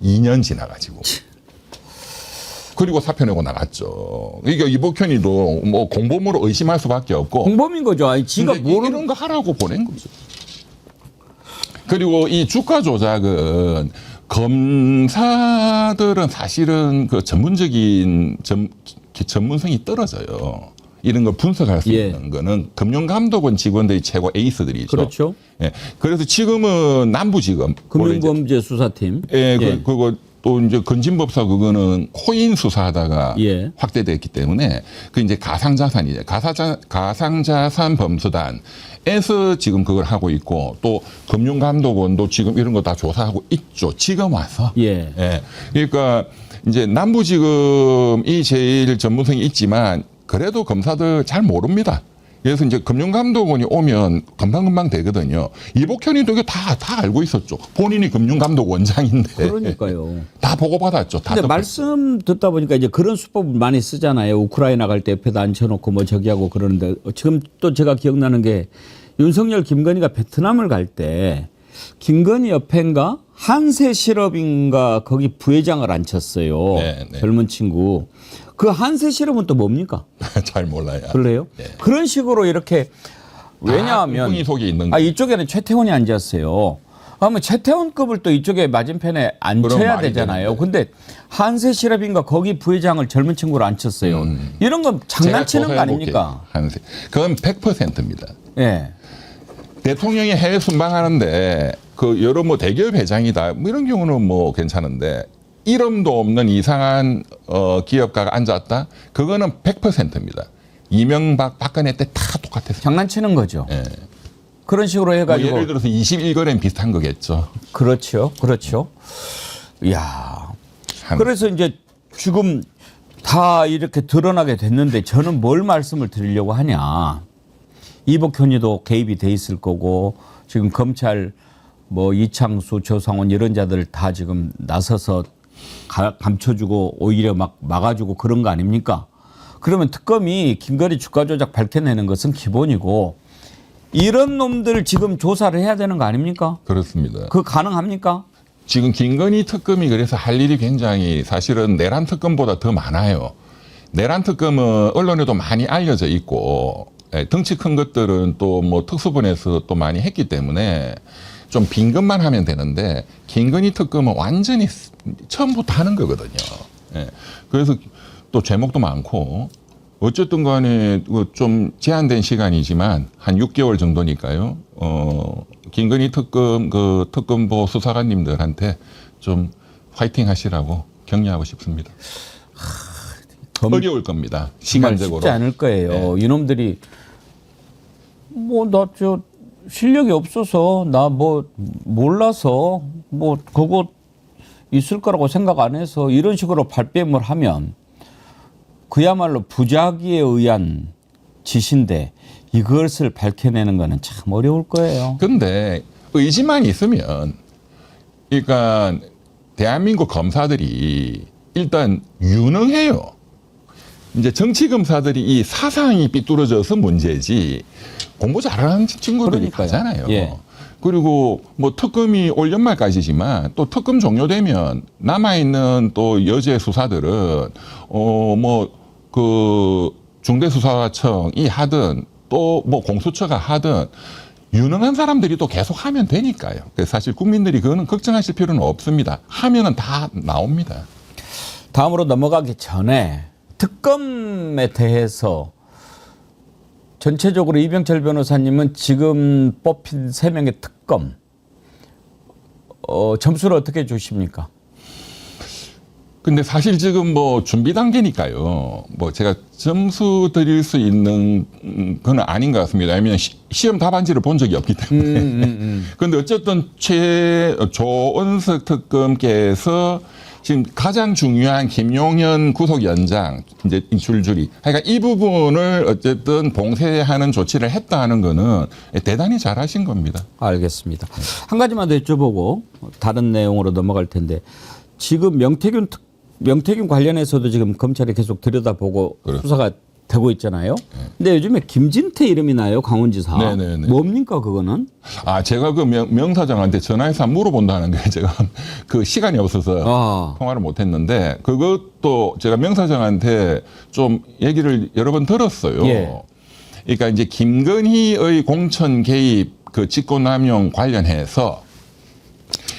2년 지나가지고. 그리고 사표 내고 나갔죠. 이게 이복현이도 뭐 공범으로 의심할 수밖에 없고. 공범인 거죠. 아니 지가 근데 모르는 이런 거 하라고 보낸 거죠. 그리고 이 주가 조작은 검사들은 사실은 그 전문적인 전문성이 떨어져요. 이런 걸 분석할 수 예. 있는 거는 금융감독원 직원들이 최고 에이스들이죠. 그렇죠. 예. 그래서 지금은 남부지검 금융범죄 수사팀. 예, 예. 그거 또 이제 건진법사 그거는 코인 수사하다가 예. 확대됐기 때문에 그 이제 가상자산이죠. 가상자산 범수단에서 지금 그걸 하고 있고 또 금융감독원도 지금 이런 거 다 조사하고 있죠. 지금 와서. 예. 예. 그러니까 이제 남부지검이 제일 전문성이 있지만 그래도 검사들 잘 모릅니다. 그래서 이제 금융감독원이 오면 금방금방 되거든요. 이복현이도 이게 다 알고 있었죠. 본인이 금융감독원장인데. 그러니까요. 다 보고받았죠. 다 근데 덮었죠. 말씀 듣다 보니까 이제 그런 수법을 많이 쓰잖아요. 우크라이나 갈 때 옆에다 앉혀놓고 뭐 저기 하고 그러는데 지금 또 제가 기억나는 게 윤석열 김건희가 베트남을 갈 때 김건희 옆인가 한세실업인가 거기 부회장을 앉혔어요. 네, 네. 젊은 친구. 그 한세실업은 또 뭡니까? 잘 몰라요. 그래요? 네. 그런 식으로 이렇게 왜냐하면 꿍꿍이 속에 있는 거. 이쪽에는 최태원이 앉았어요. 그러면 최태원급을 또 이쪽에 맞은편에 앉혀야 그럼 말이 되잖아요. 되는데. 근데 한세실업인가 거기 부회장을 젊은 친구로 앉혔어요. 이런 건 장난치는 거 아닙니까? 한세. 그건 100%입니다. 예. 대통령이 해외 순방하는데 그 여러 뭐 대기업 회장이다 뭐 이런 경우는 뭐 괜찮은데 이름도 없는 이상한 기업가가 앉았다? 그거는 100%입니다. 이명박, 박근혜 때 다 똑같았어요. 장난치는 거죠. 예. 그런 식으로 뭐 해가지고. 예를 들어서 21거래는 비슷한 거겠죠. 그렇죠. 그렇죠. 이야. 한- 그래서 이제 지금 다 이렇게 드러나게 됐는데 저는 뭘 말씀을 드리려고 하냐. 이복현이도 개입이 돼 있을 거고 지금 검찰 뭐 이창수, 조상원 이런 자들 다 지금 나서서 감춰주고 오히려 막 막아주고 그런 거 아닙니까? 그러면 특검이 김건희 주가 조작 밝혀내는 것은 기본이고 이런 놈들 지금 조사를 해야 되는 거 아닙니까? 그렇습니다. 그 가능합니까? 지금 김건희 특검이 그래서 할 일이 굉장히 사실은 내란 특검보다 더 많아요. 내란 특검은 언론에도 많이 알려져 있고 덩치 큰 것들은 또 뭐 특수본에서 또 많이 했기 때문에 좀 빈 것만 하면 되는데 김건희 특검은 완전히 처음부터 하는 거거든요. 예. 그래서 또 제목도 많고 어쨌든 간에 좀 제한된 시간이지만 한 6개월 정도니까요. 김건희 특검 그 특검보 수사관님들한테 좀 화이팅 하시라고 격려하고 싶습니다. 어려울 겁니다. 정말 시간적으로. 쉽지 않을 거예요. 이놈들이 뭐 나 저 실력이 없어서 나 뭐 몰라서 뭐 그거 있을 거라고 생각 안 해서 이런 식으로 발뺌을 하면 그야말로 부작위에 의한 짓인데 이것을 밝혀내는 거는 참 어려울 거예요. 근데 의지만 있으면 그러니까 대한민국 검사들이 일단 유능해요. 이제 정치 검사들이 이 사상이 삐뚤어져서 문제지 공부 잘하는 친구들이 그러니까요. 가잖아요. 예. 그리고 뭐 특검이 올 연말까지지만 또 특검 종료되면 남아 있는 또 여죄 수사들은 뭐 그 중대수사청이 하든 또 뭐 공수처가 하든 유능한 사람들이 또 계속 하면 되니까요. 그래서 사실 국민들이 그거는 걱정하실 필요는 없습니다. 하면은 다 나옵니다. 다음으로 넘어가기 전에 특검에 대해서 전체적으로 이병철 변호사님은 지금 뽑힌 3명의 특검 점수를 어떻게 주십니까? 근데 사실 지금 뭐 준비 단계니까요. 뭐 제가 점수 드릴 수 있는 건 아닌 것 같습니다. 왜냐하면 시험 답안지를 본 적이 없기 때문에. 그런데 어쨌든 조은석 특검께서 지금 가장 중요한 김용현 구속연장 이제 줄줄이. 그러니까 이 부분을 어쨌든 봉쇄하는 조치를 했다는 거는 대단히 잘하신 겁니다. 알겠습니다. 한 가지만 더 여쭤보고 다른 내용으로 넘어갈 텐데 지금 명태균 관련해서도 지금 검찰이 계속 들여다보고 그렇죠. 수사가 되고 있잖아요. 근데 요즘에 김진태 이름이 나요, 강원지사. 네네네. 뭡니까 그거는? 제가 그 명사장한테 전화해서 물어본다는 게 제가 그 시간이 없어서 통화를 못 했는데 그것도 제가 명사장한테 좀 얘기를 여러 번 들었어요. 예. 그러니까 이제 김건희의 공천 개입 그 직권남용 관련해서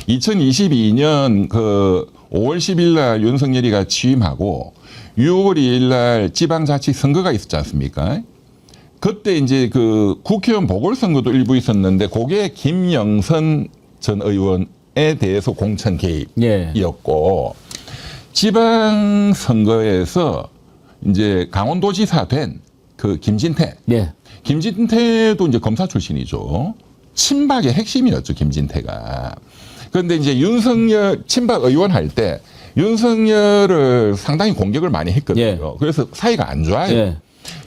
2022년 그 5월 10일 날 윤석열이가 취임하고 6월 2일 날 지방자치 선거가 있었지 않습니까? 그때 이제 그 국회의원 보궐선거도 일부 있었는데 그게 김영선 전 의원 대해서 공천 예. 개입이었고 지방 선거에서 이제 강원도지사 된 그 김진태. 예. 김진태도 이제 검사 출신이죠. 친박의 핵심이었죠, 김진태가. 그런데 이제 윤석열 친박 의원 할 때 윤석열을 상당히 공격을 많이 했거든요. 예. 그래서 사이가 안 좋아요. 예.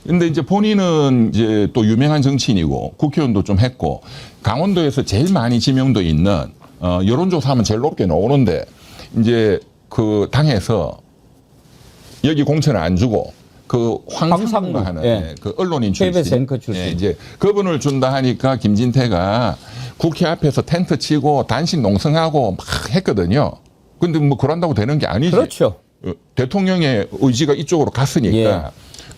근데 이제 본인은 이제 또 유명한 정치인이고 국회의원도 좀 했고 강원도에서 제일 많이 지명도 있는 여론조사하면 제일 높게 나오는데 이제 그 당에서 여기 공천을 안 주고 그 황상무 하는 예. 그 언론인 출신, KBS 앵커 출신. 예, 이제 그분을 준다 하니까 김진태가 국회 앞에서 텐트 치고 단식 농성하고 막 했거든요. 근데 뭐 그런다고 되는 게 아니지. 그렇죠. 대통령의 의지가 이쪽으로 갔으니까. 예.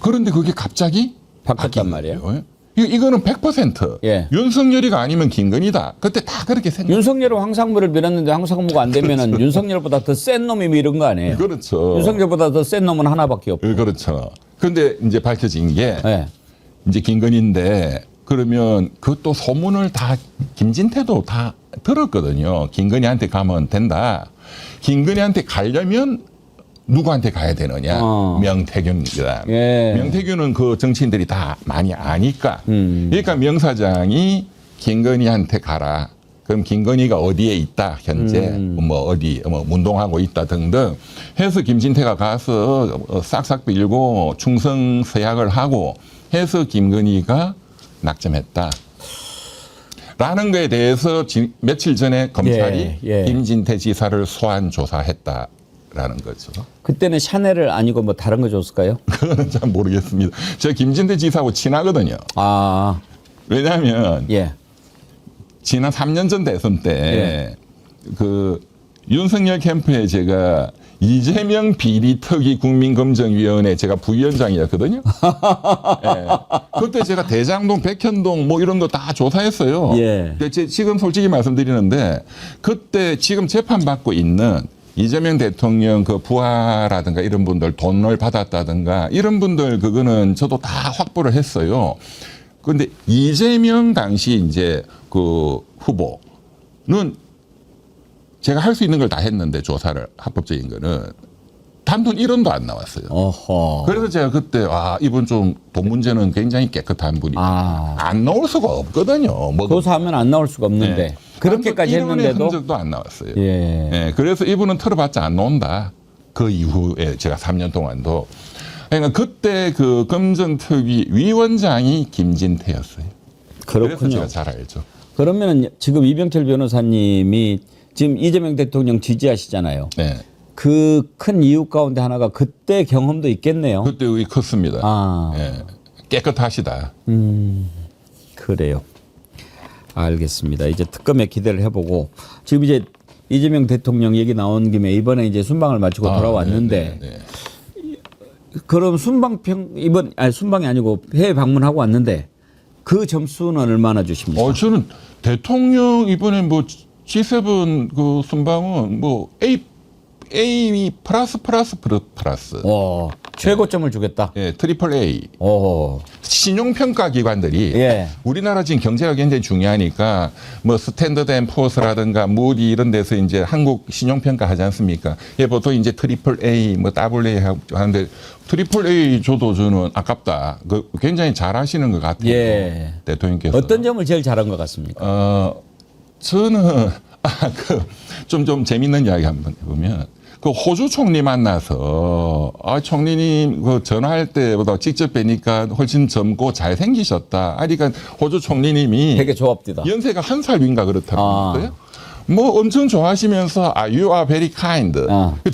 그런데 그게 갑자기 바뀌었단 바뀐 말이에요. 거예요. 이거는 100% 예. 윤석열이가 아니면 김건희다. 그때 다 그렇게 생각. 윤석열은 황상무를 밀었는데 황상무가 안 되면은 윤석열보다 더 센 놈이 밀은 거 아니에요? 그렇죠. 윤석열보다 더 센 놈은 하나밖에 없고. 그렇죠. 근데 이제 밝혀진 게 예. 이제 김건희인데 그러면 그것도 소문을 다 김진태도 다 들었거든요. 김건희한테 가면 된다. 김건희한테 가려면 누구한테 가야 되느냐? 명태균입니다. 예. 명태균은 그 정치인들이 다 많이 아니까. 그러니까 명 사장이 김건희한테 가라. 그럼 김건희가 어디에 있다 현재 뭐 어디 뭐 운동하고 있다 등등 해서 김진태가 가서 싹싹 빌고 충성 서약을 하고 해서 김건희가 낙점했다. 라는 거에 대해서 며칠 전에 검찰이 예. 김진태 지사를 소환 조사했다. 라는 거죠. 그때는 샤넬을 아니고 뭐 다른 거 줬을까요? 그거는 잘 모르겠습니다. 제가 김진태 지사하고 친하거든요. 아, 왜냐하면 예. 지난 3년 전 대선 때 그 윤석열 캠프에 제가 이재명 비리특위 국민검증위원회 제가 부위원장이었거든요. 예. 그때 제가 대장동, 백현동 뭐 이런 거 다 조사했어요. 예. 근데 지금 솔직히 말씀드리는데 그때 지금 재판받고 있는 이재명 대통령 그 부하라든가 이런 분들 돈을 받았다든가 이런 분들 그거는 저도 다 확보를 했어요. 그런데 이재명 당시 이제 그 후보는 제가 할 수 있는 걸 다 했는데 조사를 합법적인 거는 단돈 1원도 안 나왔어요. 어허. 그래서 제가 그때 이분 좀 돈 문제는 굉장히 깨끗한 분이 안 나올 수가 없거든요. 뭐 조사하면 안 나올 수가 없는데 네. 그렇게까지 단돈 1원의 했는데도 흔적도 안 나왔어요. 예. 예, 그래서 이분은 털어봤자 안 나온다. 그 이후에 제가 3년 동안도. 그러니까 그때 그 검증특위 위원장이 김진태였어요. 그래서 그렇군요. 제가 잘 알죠. 그러면 지금 이병철 변호사님이 지금 이재명 대통령 지지하시잖아요. 네. 그 큰 이유 가운데 하나가 그때 경험도 있겠네요. 그때 의이 컸습니다. 예, 깨끗하시다. 그래요. 알겠습니다. 이제 특검에 기대를 해보고 지금 이제 이재명 대통령 얘기 나온 김에 이번에 이제 순방을 마치고 돌아왔는데 네. 그럼 순방이 아니고 해외 방문하고 왔는데 그 점수는 얼마나 주십니까? 저는 대통령 이번에 뭐 G7 그 순방은 뭐 A 플러스. 최고점을 주겠다. 예, 트리플 A. 오. 신용평가 기관들이 예. 우리나라 지금 경제가 굉장히 중요하니까 뭐 스탠더드 앤 포어스라든가 무디 이런 데서 이제 한국 신용평가 하지 않습니까? 예, 보통 이제 트리플 A 뭐 더블 A 하는데 트리플 A 줘도 저는 아깝다. 그 굉장히 잘하시는 것 같아요. 예. 대통령께서. 어떤 점을 제일 잘한 것 같습니까? 저는 좀 재밌는 이야기 한번 해보면 그 호주 총리 만나서 총리님 그 전화할 때보다 직접 뵈니까 훨씬 젊고 잘생기셨다. 그러니까 호주 총리님이 되게 조합디다. 연세가 한 살 위인가 그렇다고 뭐 엄청 좋아하시면서 you are very kind.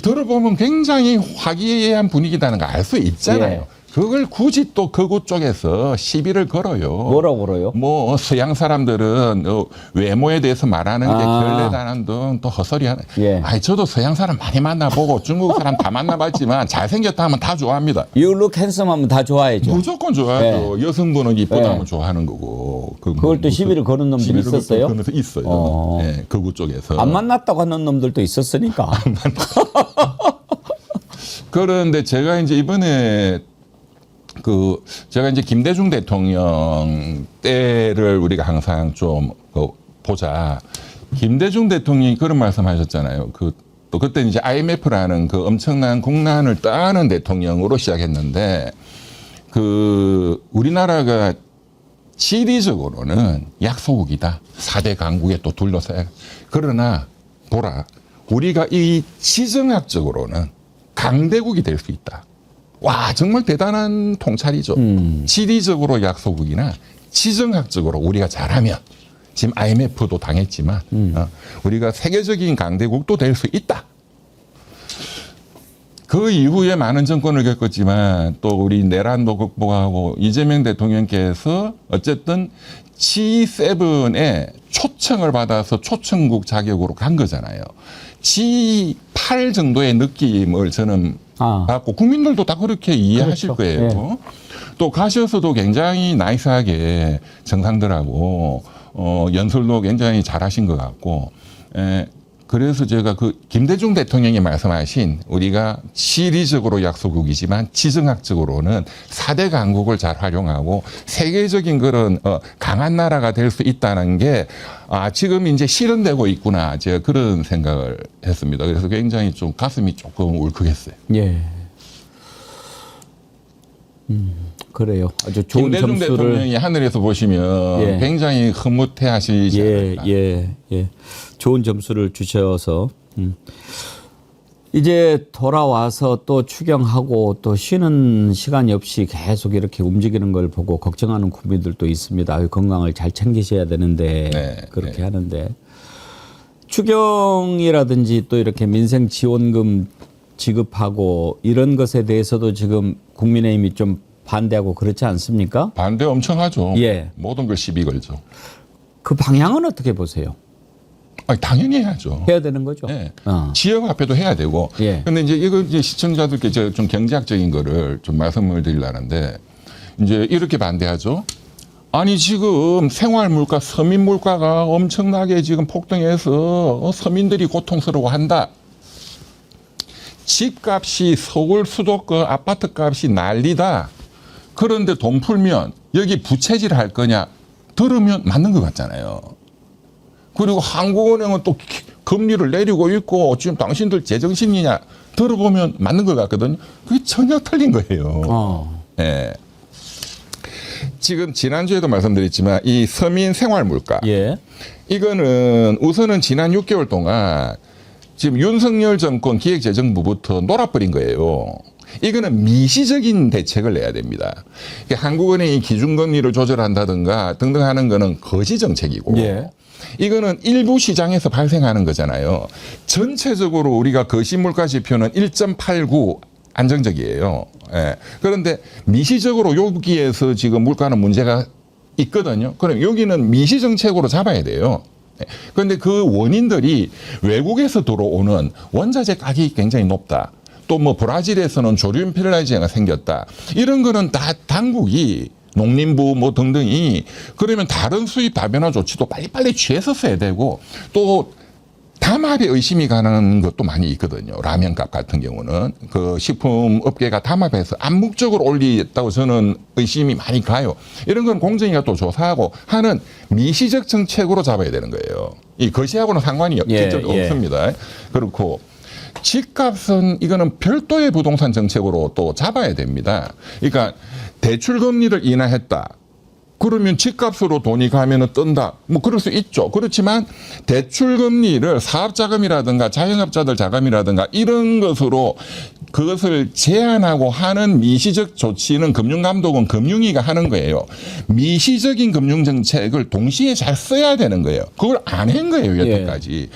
들어보면 굉장히 화기애애한 분위기라는 거 알 수 있잖아요. 예. 그걸 굳이 또 극우 쪽에서 시비를 걸어요. 뭐라고 그래요? 뭐 서양 사람들은 외모에 대해서 말하는 게 결례다는 등 또 헛소리하는. 예. 저도 서양 사람 많이 만나보고 중국 사람 다 만나봤지만 잘생겼다 하면 다 좋아합니다. You look handsome 하면 다 좋아해죠. 무조건 좋아하죠. 여성분은 이쁘다 하면 좋아하는 거고. 그걸 또 시비를 거는 놈들이 있었어요? 그러면서 있어요. 예, 극우 쪽에서. 안 만났다고 하는 놈들도 있었으니까. 그런데 제가 이제 이번에 제가 이제 김대중 대통령 때를 우리가 항상 좀 보자. 김대중 대통령이 그런 말씀하셨잖아요. 또 그때 이제 IMF라는 그 엄청난 국난을 떠안은 대통령으로 시작했는데 우리나라가 지리적으로는 약소국이다. 4대 강국에 또 둘러싸여. 그러나 보라. 우리가 이 지정학적으로는 강대국이 될 수 있다. 와, 정말 대단한 통찰이죠. 지리적으로 약소국이나 지정학적으로 우리가 잘하면 지금 IMF도 당했지만 우리가 세계적인 강대국도 될 수 있다. 그 이후에 많은 정권을 겪었지만 또 우리 내란도 극복하고 이재명 대통령께서 어쨌든 G7의 초청을 받아서 초청국 자격으로 간 거잖아요. G8 정도의 느낌을 저는 받고 국민들도 다 그렇게 이해하실 그렇죠. 거예요. 네. 또 가셔서도 굉장히 나이스하게 정상들하고 연설도 굉장히 잘하신 것 같고 그래서 제가 김대중 대통령이 말씀하신 우리가 지리적으로 약소국이지만 지정학적으로는 4대 강국을 잘 활용하고 세계적인 그런 강한 나라가 될 수 있다는 게 지금 이제 실현되고 있구나. 제가 그런 생각을 했습니다. 그래서 굉장히 좀 가슴이 조금 울컥했어요. 예. 그래요. 아주 좋은 김대중 점수를 대통령이 하늘에서 보시면 예. 굉장히 흐뭇해하시지 않을까. 예. 좋은 점수를 주셔서 이제 돌아와서 또 추경하고 또 쉬는 시간이 없이 계속 이렇게 움직이는 걸 보고 걱정하는 국민들도 있습니다. 건강을 잘 챙기셔야 되는데 네, 그렇게 네. 하는데 추경이라든지 또 이렇게 민생 지원금 지급하고 이런 것에 대해서도 지금 국민의힘이 좀 반대하고 그렇지 않습니까? 반대 엄청 하죠. 예. 모든 걸 시비 걸죠. 그 방향은 어떻게 보세요? 아니, 당연히 해야죠. 해야 되는 거죠? 네. 어. 지역 화폐도 해야 되고. 예. 근데 이제 시청자들께 제가 좀 경제학적인 거를 좀 말씀을 드리려는데 이제 이렇게 반대하죠. 아니, 지금 생활 물가, 서민 물가가 엄청나게 지금 폭등해서 서민들이 고통스러워 한다. 집값이 서울 수도권 아파트 값이 난리다. 그런데 돈 풀면 여기 부채질 할 거냐? 들으면 맞는 것 같잖아요. 그리고 한국은행은 또 금리를 내리고 있고 지금 당신들 제정신이냐? 들어보면 맞는 것 같거든요. 그게 전혀 틀린 거예요. 예. 지금 지난주에도 말씀드렸지만 이 서민 생활 물가. 예. 이거는 우선은 지난 6개월 동안 지금 윤석열 정권 기획재정부부터 놀아버린 거예요. 이거는 미시적인 대책을 내야 됩니다. 한국은행이 기준금리를 조절한다든가 등등 하는 거는 거시 정책이고 예. 이거는 일부 시장에서 발생하는 거잖아요. 전체적으로 우리가 거시물가 지표는 1.89 안정적이에요. 예. 그런데 미시적으로 여기에서 지금 물가는 문제가 있거든요. 그럼 여기는 미시 정책으로 잡아야 돼요. 그런데 그 원인들이 외국에서 들어오는 원자재 가격이 굉장히 높다. 또 뭐 브라질에서는 조류 인플루엔자가 생겼다. 이런 거는 다 당국이 농림부 뭐 등등이 그러면 다른 수입 다변화 조치도 빨리빨리 취해서 써야 되고 또 담합에 의심이 가는 것도 많이 있거든요. 라면값 같은 경우는 그 식품 업계가 담합해서 암묵적으로 올리겠다고 저는 의심이 많이 가요. 이런 건 공정위가 또 조사하고 하는 미시적 정책으로 잡아야 되는 거예요. 이 거시하고는 상관이 직접 없습니다. 그렇고 집값은 이거는 별도의 부동산 정책으로 또 잡아야 됩니다. 그러니까 대출 금리를 인하했다. 그러면 집값으로 돈이 가면은 뜬다. 뭐 그럴 수 있죠. 그렇지만 대출 금리를 사업자금이라든가 자영업자들 자금이라든가 이런 것으로 그것을 제한하고 하는 미시적 조치는 금융감독은 금융위가 하는 거예요. 미시적인 금융정책을 동시에 잘 써야 되는 거예요. 그걸 안 한 거예요, 여태까지.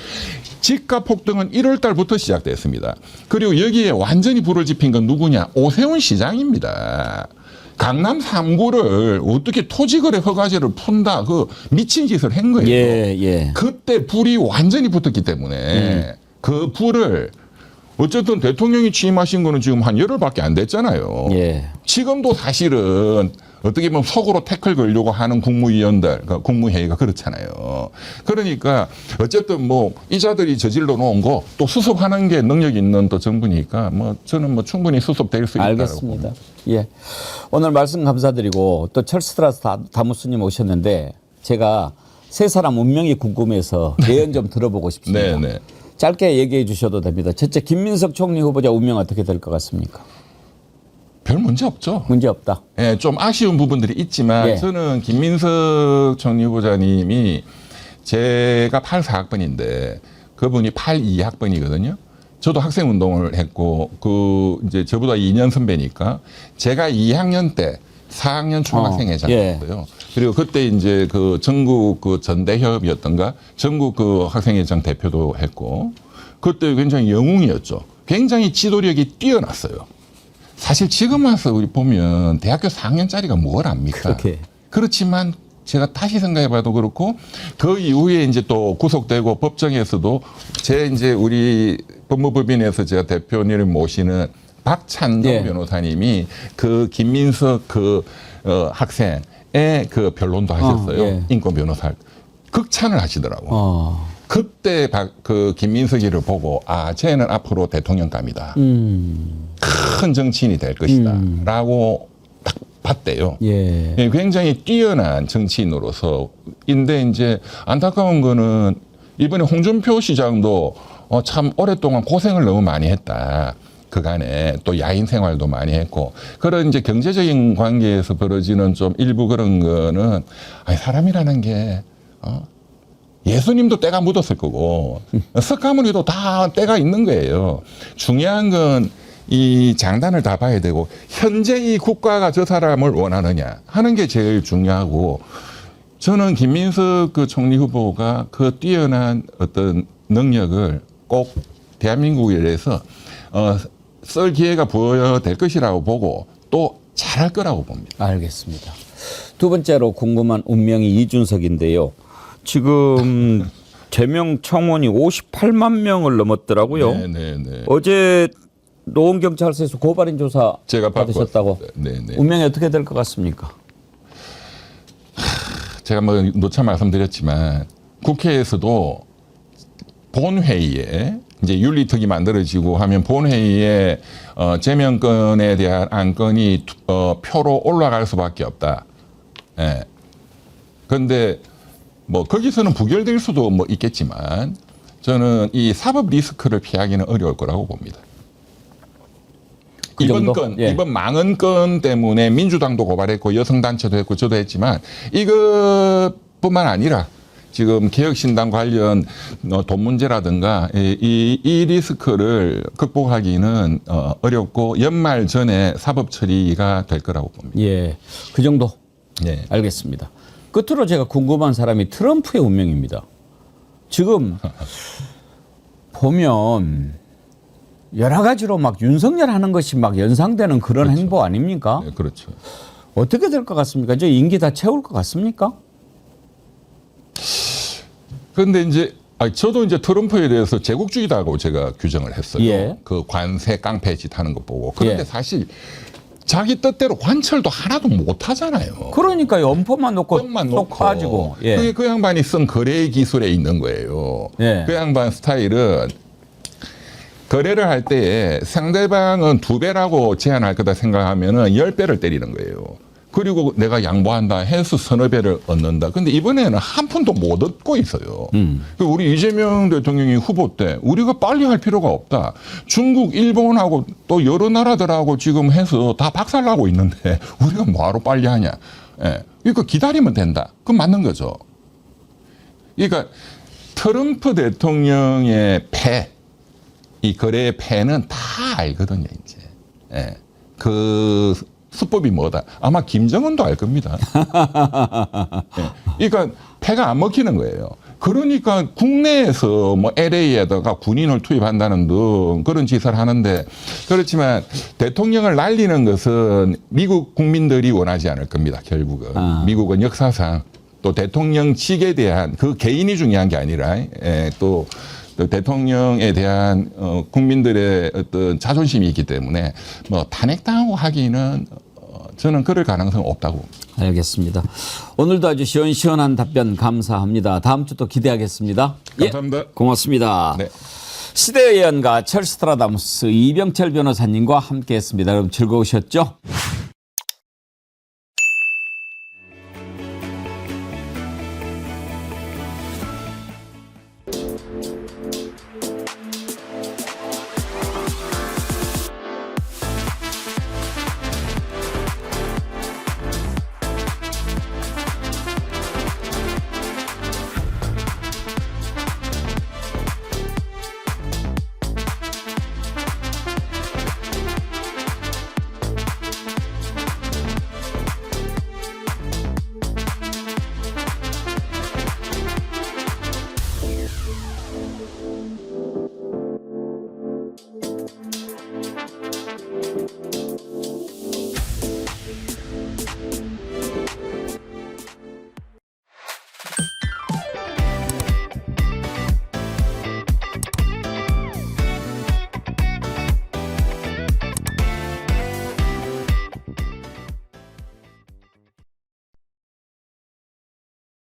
집값 폭등은 1월 달부터 시작됐습니다. 그리고 여기에 완전히 불을 지핀 건 누구냐? 오세훈 시장입니다. 강남 3구를 어떻게 토지거래 허가제를 푼다. 그 미친 짓을 한 거예요. 그때 불이 완전히 붙었기 때문에 그 불을 어쨌든 대통령이 취임하신 거는 지금 한 열흘밖에 안 됐잖아요. 지금도 사실은 어떻게 보면 속으로 태클 걸려고 하는 국무위원들, 국무회의가 그렇잖아요. 그러니까 어쨌든 뭐 이자들이 저질러 놓은 거 또 수습하는 게 능력 있는 또 정부니까 뭐 저는 뭐 충분히 수습될 수 있다고 알겠습니다. 예. 오늘 말씀 감사드리고 또 찰스트라스 다무스님 오셨는데 제가 세 사람 운명이 궁금해서 예언 좀 들어보고 싶습니다. 네, 네. 짧게 얘기해 주셔도 됩니다. 첫째, 김민석 총리 후보자 운명 어떻게 될 것 같습니까? 별 문제 없죠. 문제 없다. 예, 좀 아쉬운 부분들이 있지만 예. 저는 김민석 총리 후보자님이 제가 84학번인데 그분이 82학번이거든요. 저도 학생 운동을 했고 이제 저보다 2년 선배니까 제가 2학년 때 4학년 총학생회장이었어요. 그리고 그때 이제 그 전국 그 전대협이었던가 전국 그 학생회장 대표도 했고 그때 굉장히 영웅이었죠. 굉장히 지도력이 뛰어났어요. 사실 지금 와서 우리 보면 대학교 4학년짜리가 뭘 압니까? 그렇게. 그렇지만 제가 다시 생각해봐도 그렇고 그 이후에 이제 또 구속되고 법정에서도 이제 우리 법무법인에서 제가 대표님을 모시는 박찬동 예. 변호사님이 그 김민석 학생의 그 변론도 하셨어요. 예. 인권 변호사 극찬을 하시더라고. 그때 그 김민석이를 보고 쟤는 앞으로 대통령감이다. 큰 정치인이 될 것이다. 라고 딱 봤대요. 예. 굉장히 뛰어난 정치인으로서인데 이제 안타까운 거는 이번에 홍준표 시장도 참 오랫동안 고생을 너무 많이 했다. 그간에 또 야인 생활도 많이 했고 그런 이제 경제적인 관계에서 벌어지는 좀 일부 그런 거는 사람이라는 게 예수님도 때가 묻었을 거고 석가모니도 다 때가 있는 거예요. 중요한 건 이 장단을 다 봐야 되고 현재 이 국가가 저 사람을 원하느냐 하는 게 제일 중요하고 저는 김민석 그 총리 후보가 그 뛰어난 어떤 능력을 꼭 대한민국에 대해서 쓸 기회가 부여될 것이라고 보고 또 잘할 거라고 봅니다. 알겠습니다. 두 번째로 궁금한 운명이 이준석인데요. 지금 제명 청원이 58만 명을 넘었더라고요. 네. 어제 노원경찰서에서 고발인 조사 제가 받으셨다고. 네. 운명이 어떻게 될 것 같습니까? 제가 뭐 누차 말씀드렸지만 국회에서도 본회의에 이제 윤리특위 만들어지고 하면 본회의에 제명권에 대한 안건이 표로 올라갈 수밖에 없다. 예. 그런데 뭐 거기서는 부결될 수도 뭐 있겠지만 저는 이 사법 리스크를 피하기는 어려울 거라고 봅니다. 그 이번 정도? 건, 예. 이번 망언 건 때문에 민주당도 고발했고 여성단체도 했고 저도 했지만 이것뿐만 아니라 지금 개혁신당 관련 돈 문제라든가 이 리스크를 극복하기는 어렵고 연말 전에 사법 처리가 될 거라고 봅니다. 예, 그 정도. 네. 알겠습니다. 끝으로 제가 궁금한 사람이 트럼프의 운명입니다. 지금 보면 여러 가지로 막 윤석열 하는 것이 막 연상되는 그런 그렇죠. 행보 아닙니까? 네, 그렇죠. 어떻게 될 것 같습니까? 이제 임기 다 채울 것 같습니까? 그런데 이제 저도 이제 트럼프에 대해서 제국주의다고 제가 규정을 했어요. 예. 그 관세 깡패짓 하는 거 보고. 그런데 예. 사실 자기 뜻대로 관철도 하나도 못 하잖아요. 그러니까 연포만 놓고 떡만 쏙 놓고 빠지고. 예. 그게 그 양반이 쓴 거래 기술에 있는 거예요. 예. 그 양반 스타일은 거래를 할 때에 상대방은 2배라고 제한할 거다 생각하면은 10배를 때리는 거예요. 그리고 내가 양보한다 해서 서너 배를 얻는다. 근데 이번에는 한 푼도 못 얻고 있어요. 우리 이재명 대통령이 후보 때 우리가 빨리 할 필요가 없다. 중국, 일본하고 또 여러 나라들하고 지금 해서 다 박살나고 있는데 우리가 뭐하러 빨리 하냐. 예. 그러니까 기다리면 된다. 그건 맞는 거죠. 그러니까 트럼프 대통령의 이 거래의 패는 다 알거든요, 이제. 예. 그 수법이 뭐다. 아마 김정은도 알 겁니다. 예. 그러니까 패가 안 먹히는 거예요. 그러니까 국내에서 뭐 LA에다가 군인을 투입한다는 등 그런 짓을 하는데 그렇지만 대통령을 날리는 것은 미국 국민들이 원하지 않을 겁니다, 결국은. 미국은 역사상 또 대통령직에 대한 그 개인이 중요한 게 아니라 또 대통령에 대한 국민들의 어떤 자존심이 있기 때문에 뭐 탄핵당하고 하기는 저는 그럴 가능성은 없다고. 알겠습니다. 오늘도 아주 시원시원한 답변 감사합니다. 다음 주 또 기대하겠습니다. 감사합니다. 예, 고맙습니다. 네. 시대의 예언가 찰스트라다무스 이병철 변호사님과 함께했습니다. 여러분 즐거우셨죠?